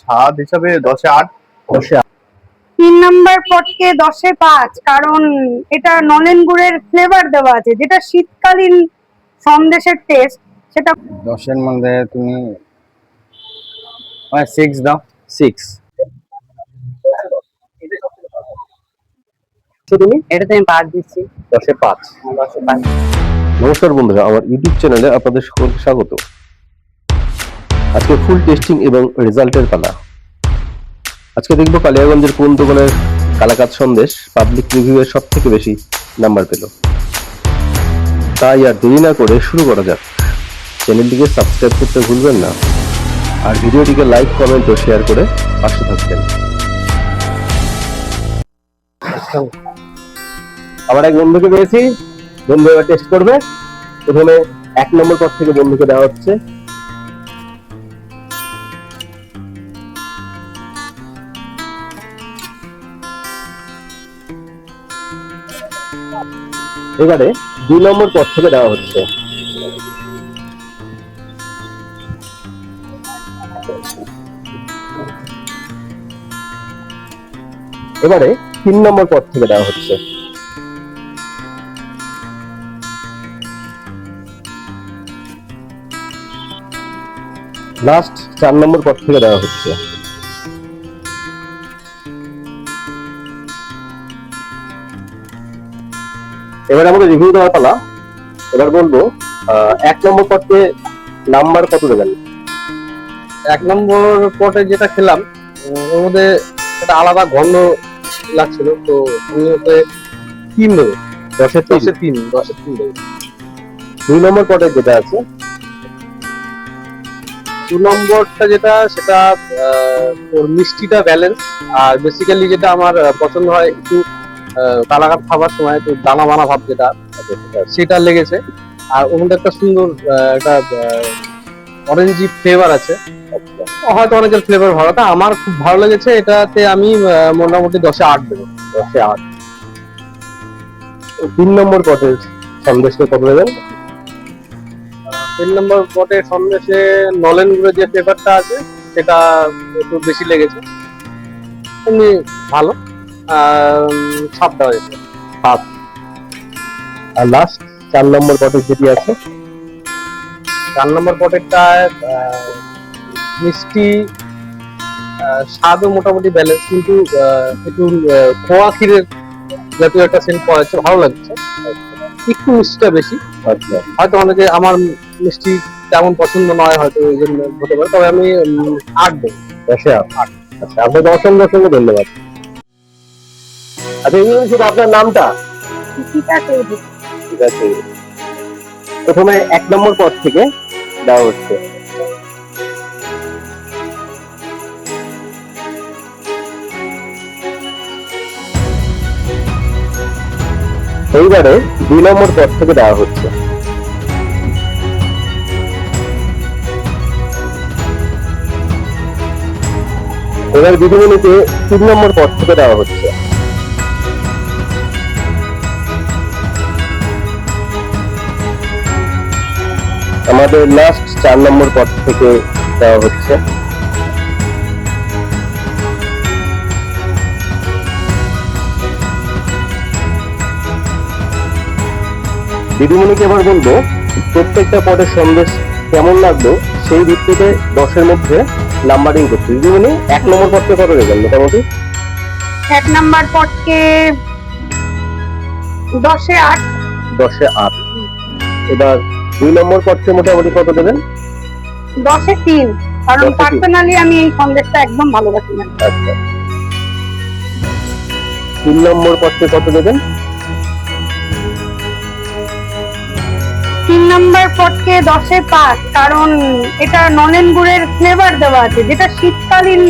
স্বাদ হিসাবে 10-8। 10-8। 3 নাম্বার পটকে 10-5, কারণ এটা নলেন গুড়ের ফ্লেভার দেওয়া আছে, যেটা শীতকালীন সন্দেশের টেস্ট সেটা। 10-এর মধ্যে তুমি 6 দাও। 6 তুমি এটাতে আমি 5 দিচ্ছি। 10-এ 5। 10-এ 5। নমস্কার বন্ধুরা, আমার ইউটিউব চ্যানেলে আপনাদের সকলকে স্বাগত। আজকে ফুল টেস্টিং এবং রেজাল্টের পালা। আজকে দেখবো কালিয়াগঞ্জের কোন দোকানের কালাকাঁদ সন্দেশ পাবলিক রিভিউয়ে সব থেকে বেশি নাম্বার পেল। তাই আর দেরি না করে শুরু করা যাক। চ্যানেলটিকে সাবস্ক্রাইব করতে ভুলবেন না, আর ভিডিওটিকে লাইক, কমেন্ট ও শেয়ার করে পাশে থাকবেন। আমার এক বন্ধুকে পেয়েছি, বন্ধু এবার টেস্ট করবে। প্রথমে 1 নম্বর পদ থেকে বন্ধুকে দেওয়া হচ্ছে। এবারে 2 নম্বর পদ থেকে দেওয়া হচ্ছে। এবারে 3 নম্বর পদ থেকে দেওয়া হচ্ছে। লাস্ট 4 নম্বর পদ থেকে দেওয়া হচ্ছে। এবার আমাদের রিভিউ দেওয়ার পালা। এবার বলবো 1 নম্বর পদে নাম্বার কত দেবেন? 1 নম্বর পটে যেটা খেলাম ওর মধ্যে একটা আলাদা গন্ধ লাগছিল, তো আমি ওতে 3 দেবো। 10-এ 3। 10-এ 3 দেবো। 2 নম্বর পদে যেটা আছে, 2 নম্বরটা যেটা সেটা ওর মিষ্টিটা ব্যালেন্স, আর বেসিক্যালি যেটা আমার পছন্দ হয় একটু কালাকাত খাবার সময় একটু দানা বানা ভাব যেটা সেটা লেগেছে। আর ওর মধ্যে একটা সুন্দর একটা অরেঞ্জি ফ্লেভার আছে। হয়তো অনেকের ফ্লেভার ভালো, তা আমার খুব ভালো লেগেছে। এটাতে আমি মোটামুটি 10-এ 8 দেবো। 10-এ 8। 3 নম্বর পদে সন্দেশকে কত দেবেন? 3 নম্বর পটে সন্দেশে নলেন গুড়ের যে ফ্লেভারটা আছে সেটা একটু বেশি লেগেছে, এমনি ভালো। 7 দেওয়া যেত। 7। আর লাস্ট 4 নম্বর পদে যেটি আছে, 4 নম্বর পটেরটায় মিষ্টি স্বাদও মোটামুটি ব্যালেন্স, কিন্তু একটু খোয়া ক্ষীরের জাতীয় একটা সেন্ট পাওয়া যাচ্ছে, ভালো লাগছে। একটু মিষ্টিটা বেশি। আচ্ছা, হয়তো অনেকে আমার মিষ্টি তেমন পছন্দ নয়, হয়তো এই জন্য হতে পারে, তবে আমি 8 দেবো। 10-এ 8। আচ্ছা, আপনাকে অসংখ্য ধন্যবাদ। আচ্ছা, এই শুধু আপনার নামটা ঠিক আছে। ঠিক আছে। প্রথমে 1 নম্বর পদ থেকে দেওয়া হচ্ছে। এইবারে 2 নম্বর পদ থেকে দেওয়া হচ্ছে। এবার দিদিমণিকে 3 নম্বর পদ থেকে দেওয়া হচ্ছে। আমাদের লাস্ট 4 নম্বর পদ থেকে দেওয়া হচ্ছে। দিদিমণিকে এবার বলবো প্রত্যেকটা পদের সন্দেশ কেমন লাগলো সেই ভিত্তিতে 10-এর মধ্যে নাম্বারিং করতে। দিদিমণি 1 নম্বর পদকে কত দেবেন মোটামুটি? 1 নাম্বার পটকে 10-এ 8। 10-এ 8। এবার 2 নম্বর পদকে মোটামুটি কত দেবেন? 10-এ 3, কারণ 10-এ 3। পার্সোনালি আমি এই সন্দেশটা একদম ভালোবাসি না। আচ্ছা, 3 নম্বর পদকে কত দেবেন? 3 নাম্বার পটকে 10-এ 5, কারণ এটা নলেন গুড়ের ফ্লেভার দেওয়া আছে, যেটা শীতকালীন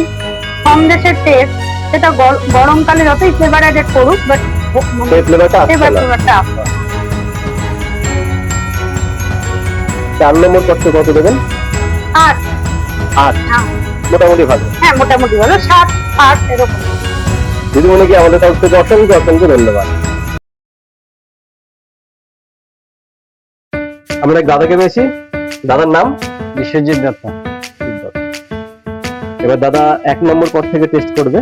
সন্দেশের টেস্ট সেটা গরমকালে যতই ফ্লেভার অ্যাড করুক, বাট সেই ফ্লেভারটা আসছে না। ফ্লেভারটা আসে। 4 নম্বর পদকে কত দেবেন? 8। 8। মোটামুটি ভালো। হ্যাঁ, মোটামুটি ভালো। 7, 8 এরকম। দিদিমণিকে আমাদের তরফ থেকে অসংখ্য ধন্যবাদ। আমরা এক দাদাকে পেয়েছি। দাদার নাম বিশ্বজিৎ দত্ত। এবার দাদা 1 নম্বর পদ থেকে টেস্ট করবে।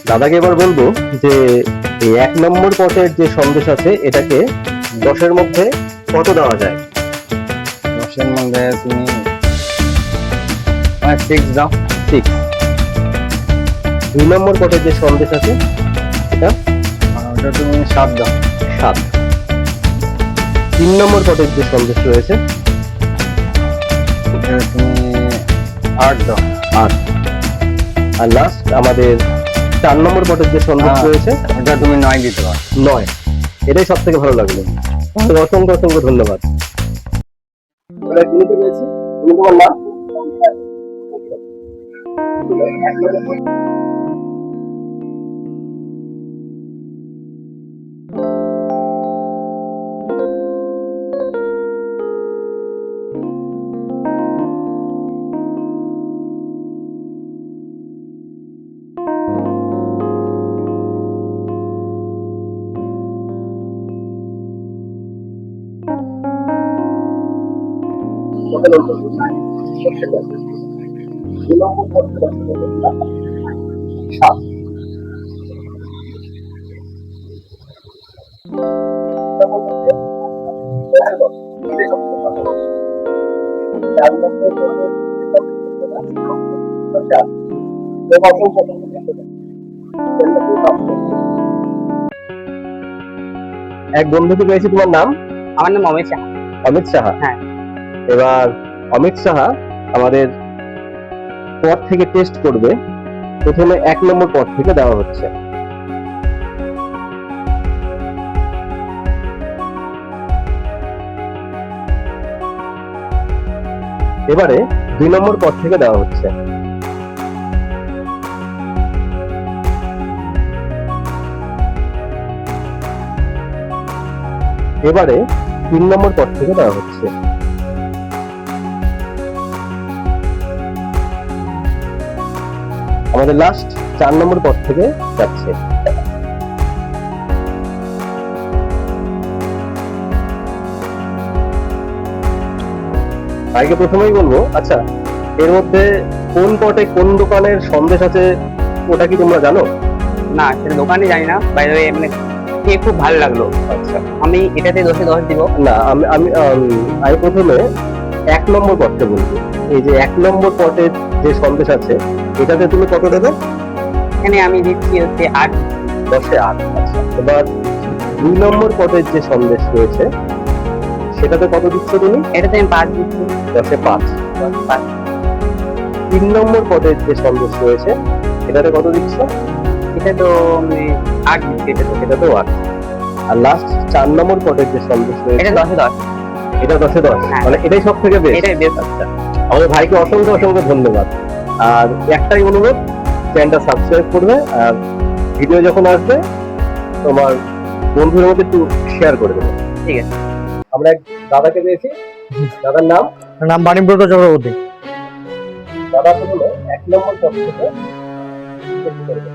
দাদাকে এবার বলবো যে এই 1 নম্বর পটের যে সন্দেশ আছে এটাকে 10-এর মধ্যে কত দেওয়া যায়? 10-এর মধ্যে তুমি 6 দাও। 6। 2 নম্বর পটের যে সন্দেশ আছে এটা আর ওটা তুমি 7 দাও। 7। 3 নম্বর পটের যে সন্দেশ রয়েছে এটা তুমি 8 দাও। 8। আর লাস্ট আমাদের 4 নম্বর পটের যে সন্দেশ হ্যাঁ। রয়েছে ওটা তুমি 9 দিতে পারো। 9। এটাই সব থেকে ভালো লাগলো। অসংখ্য অসংখ্য ধন্যবাদ। তোমার নাম? এক বন্ধুকে পেয়েছি, তোমার নাম? আমার নাম অমিত শাহ। অমিত সাহা। হ্যাঁ। এবার অমিত সাহা আমাদের পদ থেকে টেস্ট করবে। প্রথমে 1 নম্বর পদ থেকে দেওয়া হচ্ছে। এবারে 2 নম্বর পদ থেকে দেওয়া হচ্ছে। এবারে 3 নম্বর পদ থেকে দেওয়া হচ্ছে। আমাদের লাস্ট 4 নম্বর পদ থেকে যাচ্ছে। ভাইকে প্রথমেই বলবো, আচ্ছা এর মধ্যে কোন পটে কোন দোকানের সন্দেশ আছে ওটা কি তোমরা জানো? না, সেটা দোকানে জানি না। বাইরে মানে খেয়ে খুব ভালো লাগলো। আচ্ছা, আমি এটাতে 10-এ 10 দিব। না আমি আমি আমি প্রথমে 1 নম্বর পদটা বলবো। এই যে 1 নম্বর পটের যে সন্দেশ আছে এটাতে তুমি কত দেবে? এখানে আমি দিচ্ছি হচ্ছে 8। 10-এ 8। আচ্ছা, এবার 2 নম্বর পটের যে সন্দেশ রয়েছে সেটাতে কত দিচ্ছ তুমি? এটাতে আমি 5 দিচ্ছি। 10-এ 5। 5। 3 নম্বর পটের যে সন্দেশ রয়েছে এটাতে কত দিচ্ছ? এটা তো আমি 8 দিচ্ছি। এটাতেও 8। আর লাস্ট 4 নম্বর পটের যে সন্দেশ রয়েছে এটা 10-এ 10। এটা 10-এ 10। হ্যাঁ। মানে এটাই সব থেকে বেশি। এটাই বেস্ট। আচ্ছা, আমাদের ভাইকে অসংখ্য অসংখ্য ধন্যবাদ। আর একটাই অনুরোধ, চ্যানেলটা সাবস্ক্রাইব করবে আর ভিডিও যখন আসবে তোমার বন্ধুদের মধ্যে একটু শেয়ার করে দেবে। ঠিক আছে। আমরা এক দাদাকে পেয়েছি। দাদার নাম? নাম বাণীব্রত চক্রবর্তী। দাদা প্রথমে 1 নম্বর পদ থেকে টেস্ট করবে।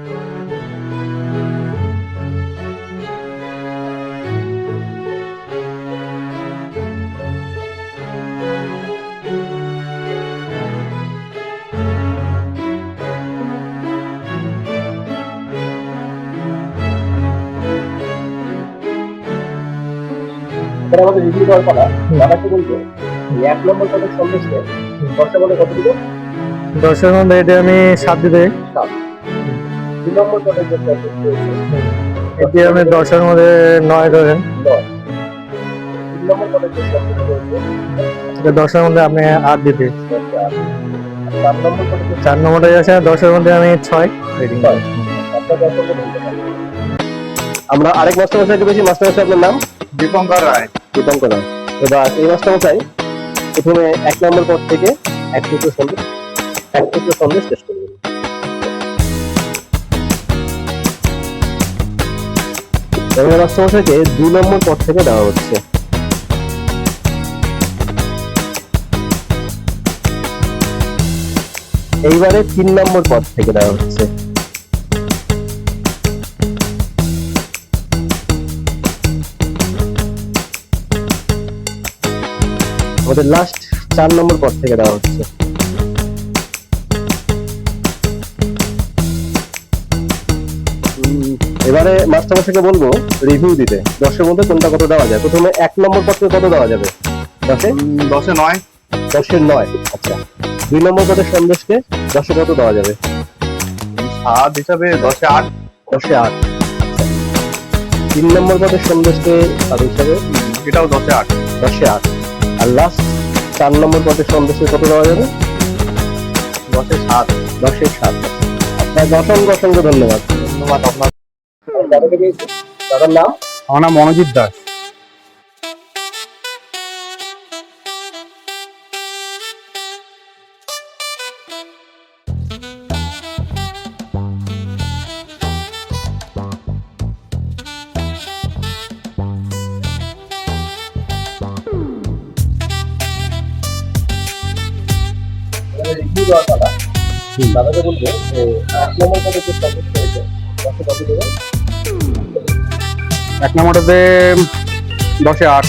এবার আমাদের রিভিউ দেওয়ার পালা। দাদাকে বলবো এই 1 নম্বর পদের সন্দেশে 10-এর মধ্যে কত দিবে? 10-এর মধ্যে এটা আমি 7 দিতে। 7। 2 নম্বর পদের যে সন্দেশ রয়েছে এটি আমি 10-এর মধ্যে 9 ধরেন। 10। 3 নম্বর পদের যে সন্দেশ রয়েছে এটা 10-এর মধ্যে আপনি 8 দিতে। 10-এ 8। 4 নম্বর পদের যে 4 নম্বরটা আছে 10-এর মধ্যে আমি 6 রেটিং। আপনাকে অসংখ্য ধন্যবাদ। আমরা আরেক মাস্টারমশাইকে পেয়েছি। মাস্টারমশাই আপনার নাম? দীপঙ্কর রায়। দীপঙ্কর রায়। এবার এই মাস্টারমশাই প্রথমে 1 নম্বর পদ থেকে 1 টুকরো সন্দেশ টেস্ট করবেন। এবার মাস্টারমশাইকে 2 নম্বর পদ থেকে দেওয়া হচ্ছে। এইবারে 3 নম্বর পদ থেকে দেওয়া হচ্ছে। আমাদের লাস্ট 4 নম্বর পদ থেকে দেওয়া হচ্ছে। এবারে মাস্টারমশাইকে বলবো রিভিউ দিতে 10-এর মধ্যে কোনটা কত দেওয়া যায়। প্রথমে 1 নম্বর পদকে কত দেওয়া যাবে? 10-এ 10-9। 10-এর 9। আচ্ছা, 2 নম্বর পদের সন্দেশকে 10-এ কত দেওয়া যাবে? স্বাদ হিসাবে 10-এ 8। 10-এ 8। আচ্ছা, 3 নম্বর পদের সন্দেশকে স্বাদ হিসাবে এটাও 10-এ 8। 10-এ 8। আর লাস্ট 4 নম্বর পদের সন্দেশকে কত দেওয়া যাবে? 10-এ 7। 10-এ 7। আপনার অসংখ্য অসংখ্য ধন্যবাদ। ধন্যবাদ আপনার। দাদার নাম? আমার নাম মনোজিৎ দাস। রিভিউ দেওয়া দাদা। দাদাকে বলবো 1 নম্বর পদে যে সন্দেশ রয়েছে 10-এ কত দেবেন? 1 নম্বরটাতে 10-এ 8।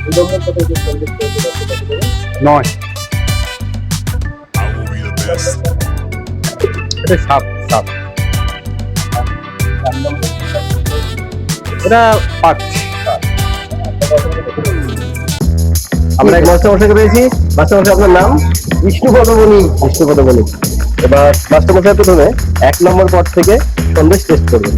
2 নম্বর পদে যে সন্দেশ রয়েছে 10-এ কত দেবেন? 9। এটা 7। 7। 4 নম্বর পদে এটা 5। আমরা এক মাস্টারমশাইকে পেয়েছি। মাস্টারমশাই আপনার নাম? বিষ্ণুপদ বণিক। বিষ্ণুপদ বণিক। এবার মাস্টারমশাই প্রথমে 1 নম্বর পদ থেকে সন্দেশ টেস্ট করবেন।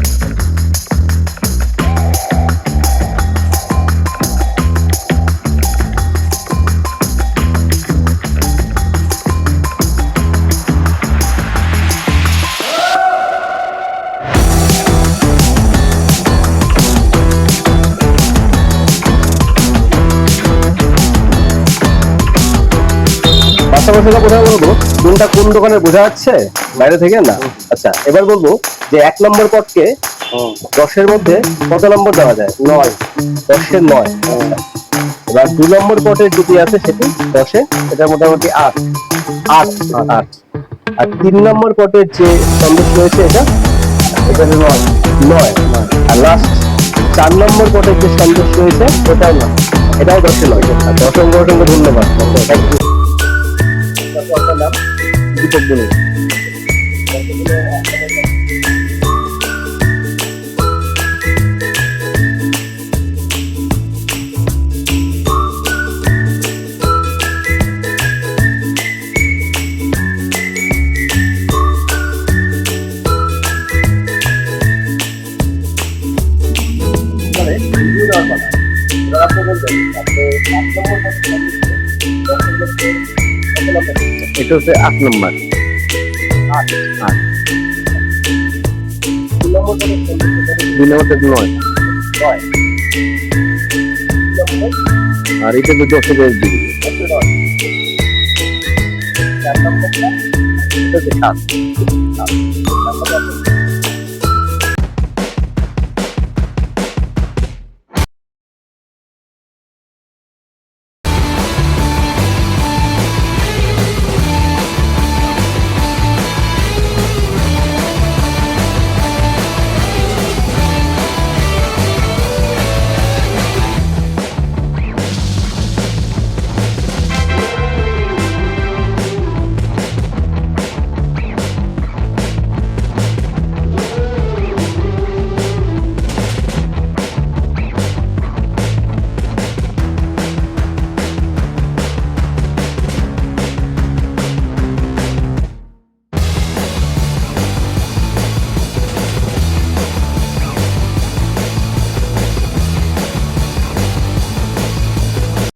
মাস্টারমশাইকে কোথায় বলবো কোনটা কোন দোকানে বোঝা যাচ্ছে বাইরে থেকে না? আচ্ছা, এবার বলবো যে 1 নম্বর পদকে 10-এর মধ্যে কত নম্বর দেওয়া যায়? 9। 10-এর 9। এবার 2 নম্বর পদের যেটি আছে সেটি 10-এ, এটা মোটামুটি 8। 8। আর 3 নম্বর পদের যে সন্দেশ রয়েছে এটা 9। আর লাস্ট 4 নম্বর পদের যে সন্দেশ রয়েছে ওটাও 9। এটাও 10-এ 9। আচ্ছা, অসংখ্য অসংখ্য ধন্যবাদ। Thank you. আপনার নাম? দীপক বণিক। এটা হচ্ছে 8 নম্বর। 8। 2 নম্বরটা 9। আর এটা তো 10-এর দিকে। 4 নম্বরটা এটা 7।